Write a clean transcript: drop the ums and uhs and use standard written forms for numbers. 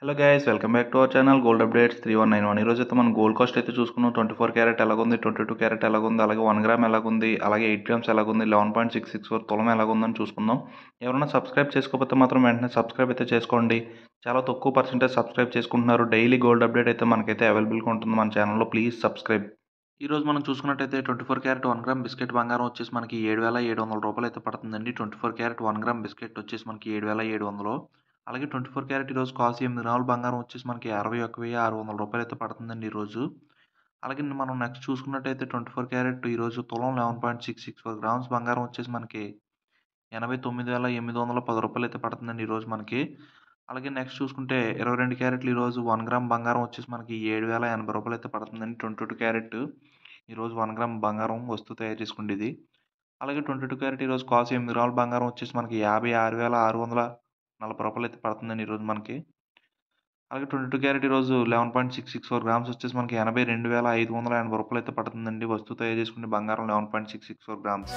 Hello guys, welcome back to our channel gold updates 3191. ఈరోజు అయితే మనం గోల్డ్ కాస్ట్ అయితే చూసుకున్నాం. 24 క్యారెట్ ఎలాగుంది, 22 క్యారెట్ ఎలాగుంది, అలాగే 1 గ్రామ్ ఎలాగుంది, అలాగే 8 గ్రామ్స్ ఎలాగుంది, 11.664 తులం ఎలాగుందని చూసుకుందాం. ఎవరైనా సబ్స్క్రైబ్ చేసుకోకపోతే మాత్రం వెంటనే సబ్స్క్రైబ్ అయితే చేసుకోండి. చాలా తక్కువ పర్సెంటేజ్ సబ్స్క్రైబ్ చేసుకుంటున్నారు. డైలీ గోల్డ్ అప్డేట్ అయితే మనకైతే అవైలబుల్గా ఉంటుంది మన ఛానల్లో. Please subscribe. ఈ రోజు మనం చూసుకున్నట్టయితే 24 క్యారెట్ 1 గ్రామ్ బిస్కెట్ బంగారం వచ్చేసి మనకి 7,700 రూపాయలు అయితే పడుతుందండి. 24 క్యారెట్ 1 గ్రామ్ బిస్కెట్ వచ్చేసి మనకి 7,700. అలాగే 24 క్యారెట్ ఈరోజు కాస్ట్ 8 గ్రాముల బంగారం వచ్చేసి మనకి 61,600 రూపాయలు అయితే పడుతుందండి ఈరోజు. అలాగే మనం నెక్స్ట్ చూసుకున్నట్టయితే 24 క్యారెట్ ఈరోజు తులం 11.664 గ్రామ్స్ బంగారం వచ్చేసి మనకి 89,810 రూపాయలు అయితే పడుతుందండి ఈరోజు మనకి. అలాగే నెక్స్ట్ చూసుకుంటే 22 క్యారెట్లు ఈరోజు 1 గ్రామ్ బంగారం వచ్చేసి మనకి 7,080 రూపాయలు అయితే పడుతుందండి. 22 క్యారెట్ ఈరోజు 1 గ్రామ్ బంగారం వస్తువు తయారు చేసుకుండేది. అలాగే 22 క్యారెట్ ఈరోజు కాస్ట్ 8 గ్రాముల బంగారం వచ్చేసి మనకి 56,640 రూపాయలు అయితే పడుతుందండి ఈరోజు మనకి. అలాగే 22 క్యారెట్ ఈరోజు 11.664 గ్రామ్స్ వచ్చేసి మనకి 82,580 రూపాయలు అయితే పడుతుందండి. వస్తువు తయారు చేసుకునే బంగారం 11.664 గ్రామ్స్.